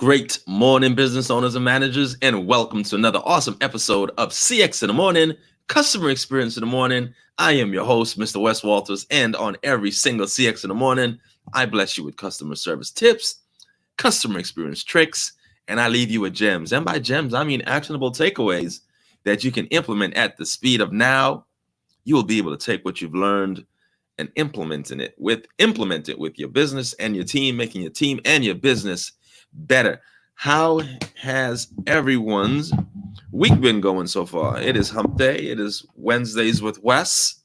Great morning, business owners and managers, and welcome to another awesome episode of CX in the Morning, Customer Experience in the Morning. I am your host, Mr. Wes Walters, and on every single CX in the Morning, I bless you with customer service tips, customer experience tricks, and I leave you with gems. And by gems, I mean actionable takeaways that you can implement at the speed of now. You will be able to take what you've learned and implement it with your business and your team, making your team and your business better. How has everyone's week been going so far? It is hump day. It is Wednesdays with Wes.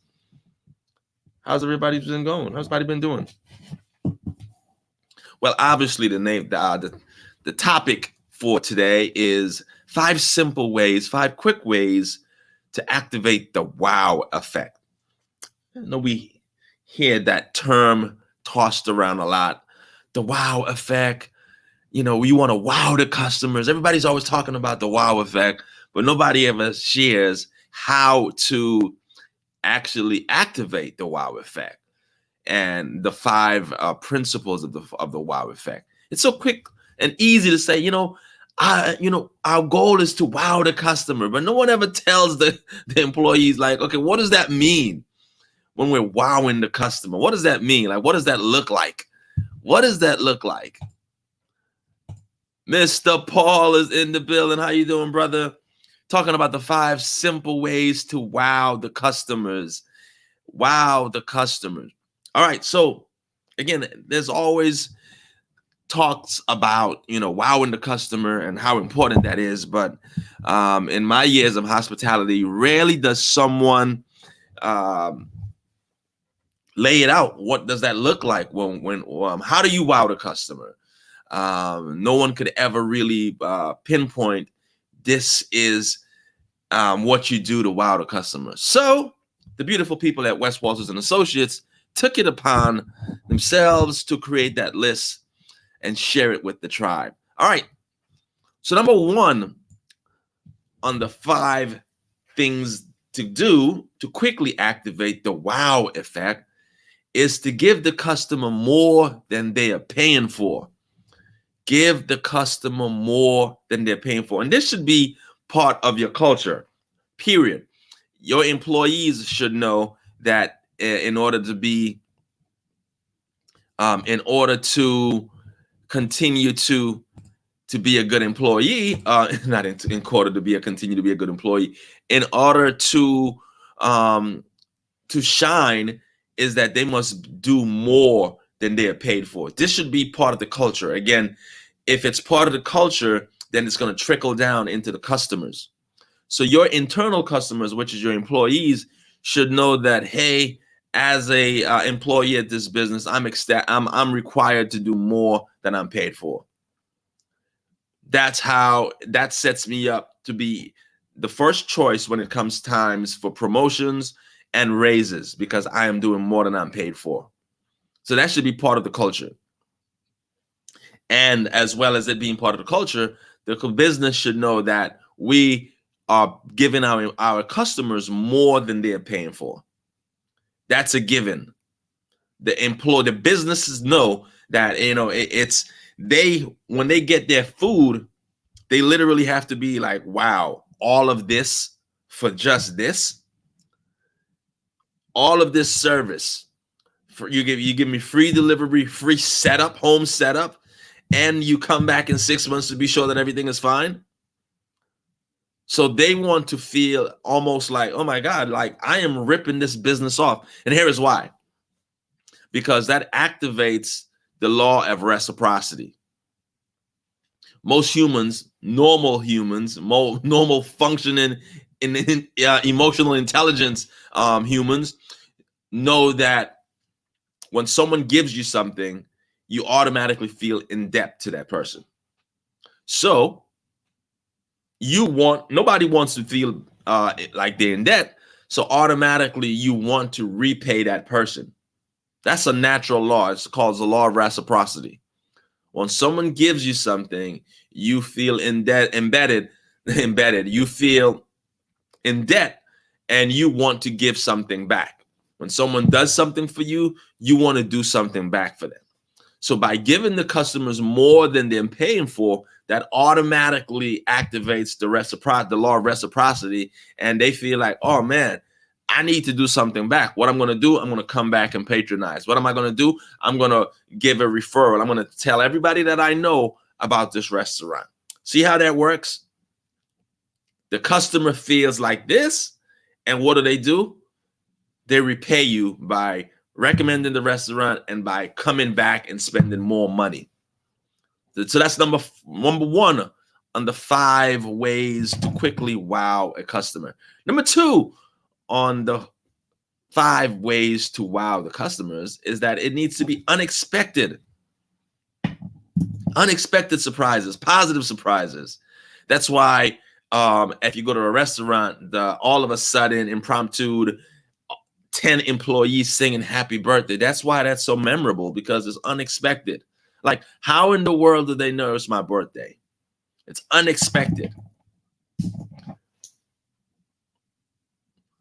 How's everybody been going? How's everybody been doing? Well, obviously the topic for today is 5 simple ways, 5 quick ways to activate the wow effect. I know we hear that term tossed around a lot. The wow effect. You know, we want to wow the customers. Everybody's always talking about the wow effect, but nobody ever shares how to actually activate the wow effect and the 5 principles of the wow effect. It's so quick and easy to say, our goal is to wow the customer, but no one ever tells the employees, like, okay, what does that mean when we're wowing the customer? What does that mean? Like, what does that look like? What does that look like? Mr. Paul is in the building. How you doing, brother? Talking about the 5 simple ways to wow the customers. Wow the customers. All right. So again, there's always talks about, wowing the customer and how important that is. But in my years of hospitality, rarely does someone lay it out. What does that look like? How do you wow the customer? No one could ever really pinpoint this is what you do to wow the customer. So the beautiful people at Wes Walters and Associates took it upon themselves to create that list and share it with the tribe. All right. So number 1 on the 5 things to do to quickly activate the wow effect is to give the customer more than they are paying for. Give the customer more than they're paying for. And this should be part of your culture, period. Your employees should know that in order to continue to be a good employee, not in order to continue to be a good employee, in order to shine, is that they must do more than they are paid for. This should be part of the culture. Again, if it's part of the culture, then it's going to trickle down into the customers. So your internal customers, which is your employees, should know that, hey, as a employee at this business, I'm required to do more than I'm paid for. That sets me up to be the first choice when it comes times for promotions and raises, because I am doing more than I'm paid for. So that should be part of the culture. And as well as it being part of the culture, the business should know that we are giving our customers more than they're paying for. That's a given. The businesses know that, when they get their food, they literally have to be like, wow, all of this for just this, all of this service for you give me free delivery, free setup, home setup, and you come back in 6 months to be sure that everything is fine. So they want to feel almost like, oh my God, like I am ripping this business off. And here is why. Because that activates the law of reciprocity. Most humans, normal functioning in emotional intelligence humans know that when someone gives you something, you automatically feel in debt to that person. So nobody wants to feel like they're in debt. So automatically you want to repay that person. That's a natural law. It's called the law of reciprocity. When someone gives you something, you feel embedded. You feel in debt and you want to give something back. When someone does something for you, you want to do something back for them. So by giving the customers more than they're paying for, that automatically activates the law of reciprocity, and they feel like, oh man, I need to do something back. What I'm going to do, I'm going to come back and patronize. What am I going to do? I'm going to give a referral. I'm going to tell everybody that I know about this restaurant. See how that works? The customer feels like this, and what do? They repay you by recommending the restaurant and by coming back and spending more money. So that's number one on the 5 ways to quickly wow a customer. Number 2 on the 5 ways to wow the customers is that it needs to be unexpected. Unexpected surprises, positive surprises. That's why if you go to a restaurant, all of a sudden, impromptu, 10 employees singing happy birthday. That's why that's so memorable, because it's unexpected. Like, how in the world do they know it's my birthday? It's unexpected.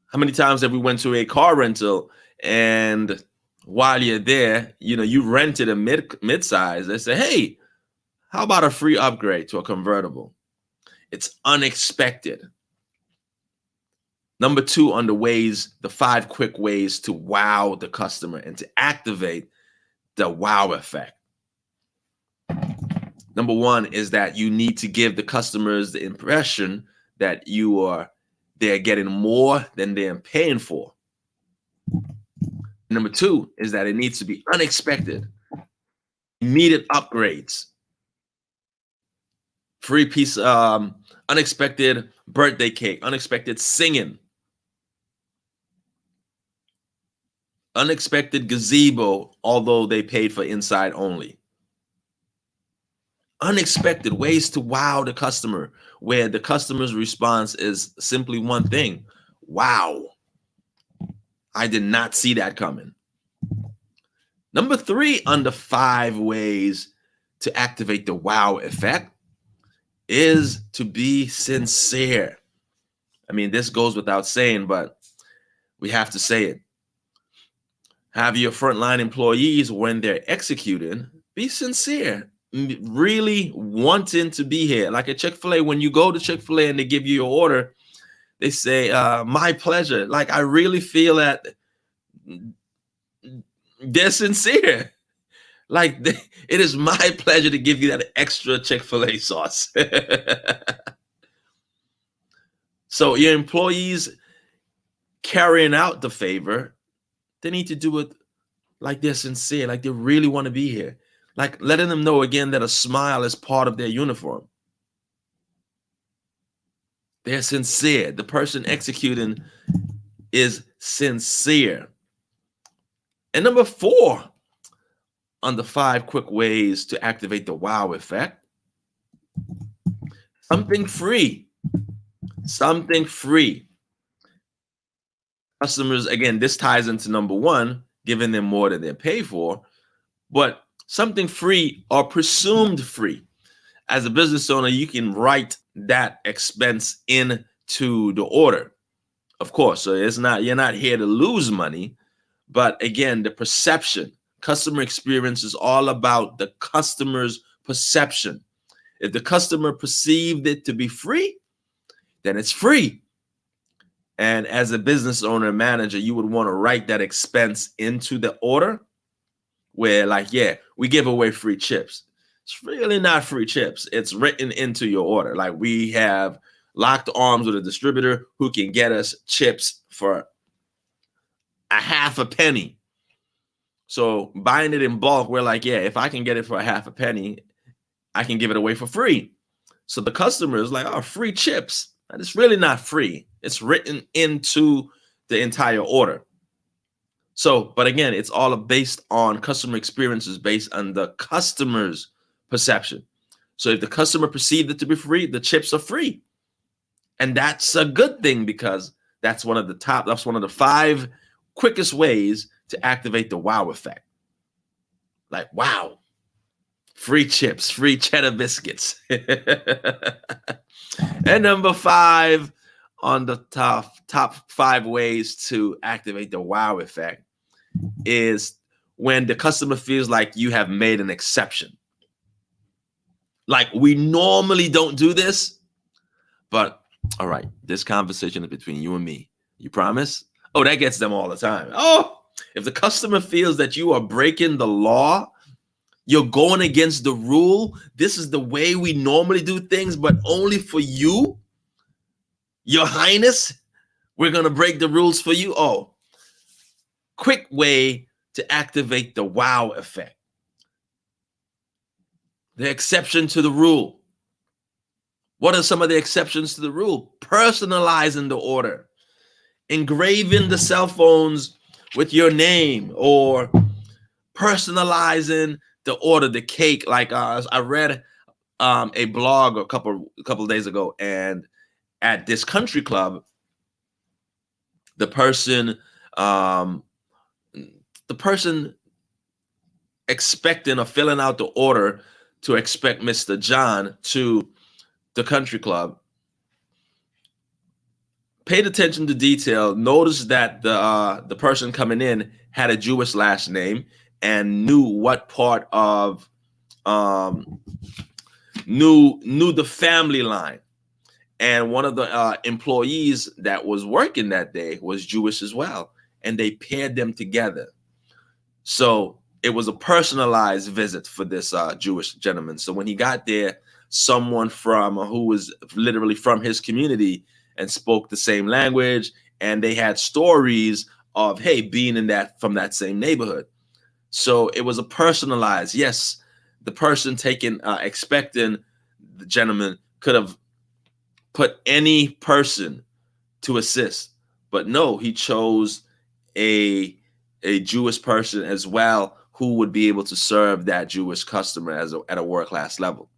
How many times have we went to a car rental, and while you're there, you rented a mid-size. They say, hey, how about a free upgrade to a convertible? It's unexpected. Number 2 on the 5 quick ways to wow the customer and to activate the wow effect. Number 1 is that you need to give the customers the impression that they're getting more than they're paying for. Number 2 is that it needs to be unexpected, immediate upgrades, free piece, unexpected birthday cake, unexpected singing, unexpected gazebo, although they paid for inside only. Unexpected ways to wow the customer, where the customer's response is simply one thing: wow, I did not see that coming. Number 3 on the 5 ways to activate the wow effect is to be sincere. I mean, this goes without saying, but we have to say it. Have your frontline employees, when they're executing, be sincere, really wanting to be here. Like at Chick-fil-A, when you go to Chick-fil-A and they give you your order, they say, my pleasure. Like, I really feel that they're sincere. Like, it is my pleasure to give you that extra Chick-fil-A sauce. So your employees carrying out the favor, they need to do it like they're sincere, like they really want to be here. Like letting them know again that a smile is part of their uniform. They're sincere. The person executing is sincere. And number 4 on the 5 quick ways to activate the wow effect: something free. Something free. Customers, again, this ties into number 1, giving them more than they pay for, but something free or presumed free. As a business owner, you can write that expense into the order, of course. So you're not here to lose money, but again, the perception, customer experience is all about the customer's perception. If the customer perceived it to be free, then it's free. And as a business owner and manager, you would want to write that expense into the order, where like, yeah, we give away free chips. It's really not free chips. It's written into your order. Like, we have locked arms with a distributor who can get us chips for a half a penny. So buying it in bulk, we're like, yeah, if I can get it for a half a penny, I can give it away for free. So the customer is like, oh, free chips. And it's really not free. It's written into the entire order. So, but again, it's all based on customer experiences, based on the customer's perception. So if the customer perceived it to be free, the chips are free. And that's a good thing, because that's one of the 5 quickest ways to activate the wow effect. Like, wow, free chips, free cheddar biscuits. And number 5 on the top 5 ways to activate the wow effect is when the customer feels like you have made an exception. Like, we normally don't do this, but all right, this conversation is between you and me. You promise? Oh, that gets them all the time. Oh, if the customer feels that you are breaking the law, you're going against the rule, this is the way we normally do things, but only for you, Your Highness, we're going to break the rules for you. Oh, quick way to activate the wow effect. The exception to the rule. What are some of the exceptions to the rule? Personalizing the order, engraving the cell phones with your name, or personalizing the order, the cake. Like I read a blog a couple of days ago, and at this country club, the person expecting or filling out the order to expect Mr. John to the country club paid attention to detail, noticed that the person coming in had a Jewish last name, and knew what part of knew the family line. And one of the employees that was working that day was Jewish as well, and they paired them together. So it was a personalized visit for this Jewish gentleman. So when he got there, someone who was literally from his community and spoke the same language, and they had stories of, hey, being from that same neighborhood. So it was a personalized. Yes, the person expecting the gentleman could have put any person to assist, but no, he chose a Jewish person as well, who would be able to serve that Jewish customer at a world-class level.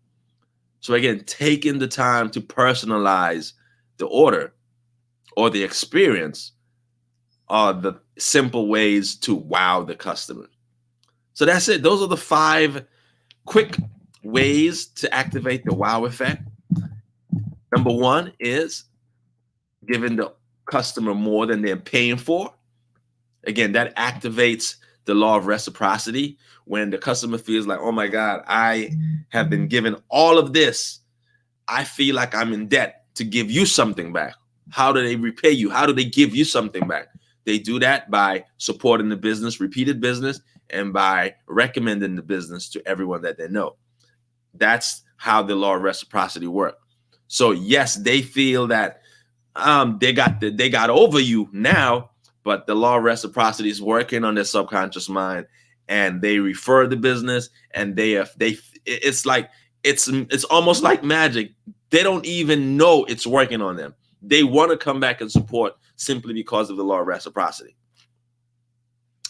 So again, taking the time to personalize the order or the experience are the simple ways to wow the customer. So that's it. Those are the 5 quick ways to activate the wow effect. Number 1 is giving the customer more than they're paying for. Again, that activates the law of reciprocity. When the customer feels like, oh my God, I have been given all of this, I feel like I'm in debt to give you something back. How do they repay you? How do they give you something back? They do that by supporting the business, repeated business, and by recommending the business to everyone that they know. That's how the law of reciprocity works. So yes, they feel that they got over you now, but the law of reciprocity is working on their subconscious mind, and they refer the business, and it's almost like magic. They don't even know it's working on them. They want to come back and support simply because of the law of reciprocity.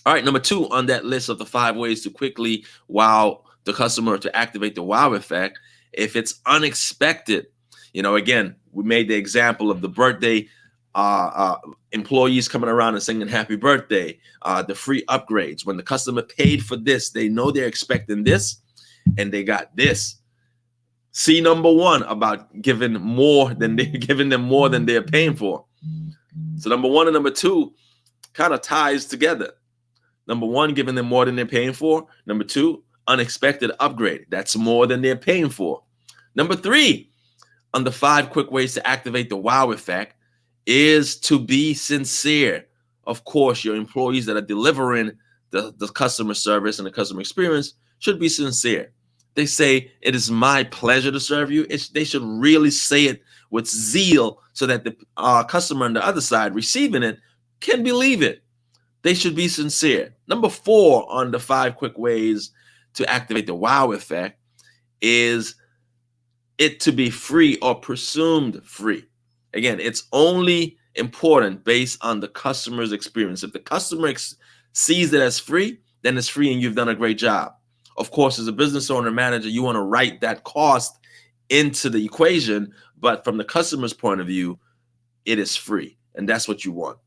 All right, number 2 on that list of the 5 ways to quickly wow the customer, to activate the wow effect, if it's unexpected. Again, we made the example of the birthday employees coming around and singing happy birthday, the free upgrades. When the customer paid for this, they know they're expecting this, and they got this. See number 1 about giving them more than they're paying for. So number 1 and number 2 kind of ties together. Number 1, giving them more than they're paying for. Number 2, unexpected upgrade. That's more than they're paying for. Number 3, on the 5 quick ways to activate the wow effect, is to be sincere. Of course, your employees that are delivering the customer service and the customer experience should be sincere. They say, it is my pleasure to serve you. They should really say it with zeal, so that the customer on the other side receiving it can believe it. They should be sincere. Number 4 on the 5 quick ways to activate the wow effect is it to be free or presumed free. Again, it's only important based on the customer's experience. If the customer sees it as free, then it's free and you've done a great job. Of course, as a business owner, manager, you want to write that cost into the equation, but from the customer's point of view, it is free, and that's what you want.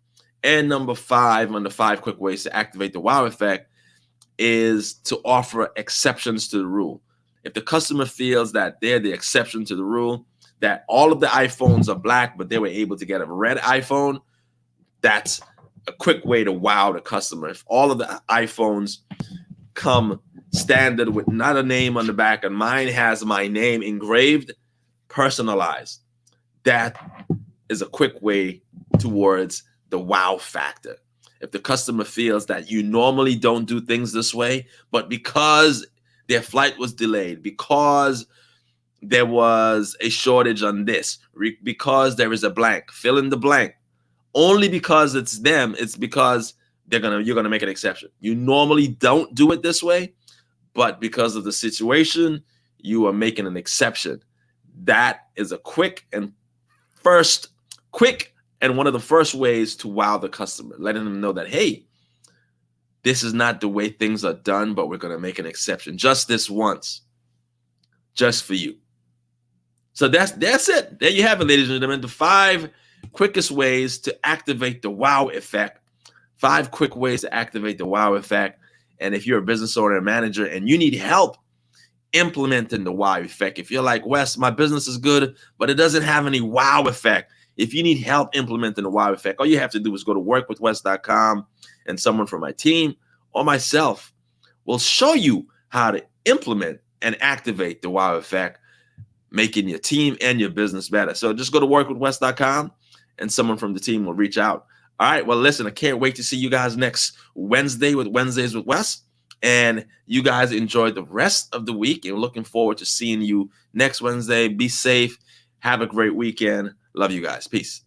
And number 5 on the 5 quick ways to activate the wow effect is to offer exceptions to the rule. If the customer feels that they're the exception to the rule, that all of the iPhones are black, but they were able to get a red iPhone, that's a quick way to wow the customer. If all of the iPhones come standard with not a name on the back, and mine has my name engraved, personalized. That is a quick way towards the wow factor. If the customer feels that you normally don't do things this way, but because their flight was delayed, because there was a shortage on this, because there is a blank, fill in the blank, only because it's them, it's because you're gonna make an exception. You normally don't do it this way, but because of the situation, you are making an exception. That is a quick and one of the first ways to wow the customer, letting them know that, hey, this is not the way things are done, but we're going to make an exception just this once, just for you. So that's it. There you have it, ladies and gentlemen. The 5 quickest ways to activate the wow effect. 5 quick ways to activate the wow effect. And if you're a business owner and manager and you need help implementing the wow effect, if you're like, Wes, my business is good, but it doesn't have any wow effect. If you need help implementing the wow effect, all you have to do is go to workwithwes.com, and someone from my team or myself will show you how to implement and activate the wow effect, making your team and your business better. So just go to workwithwes.com and someone from the team will reach out. All right. Well, listen, I can't wait to see you guys next Wednesday with Wednesdays with Wes. And you guys enjoy the rest of the week. And looking forward to seeing you next Wednesday. Be safe. Have a great weekend. Love you guys. Peace.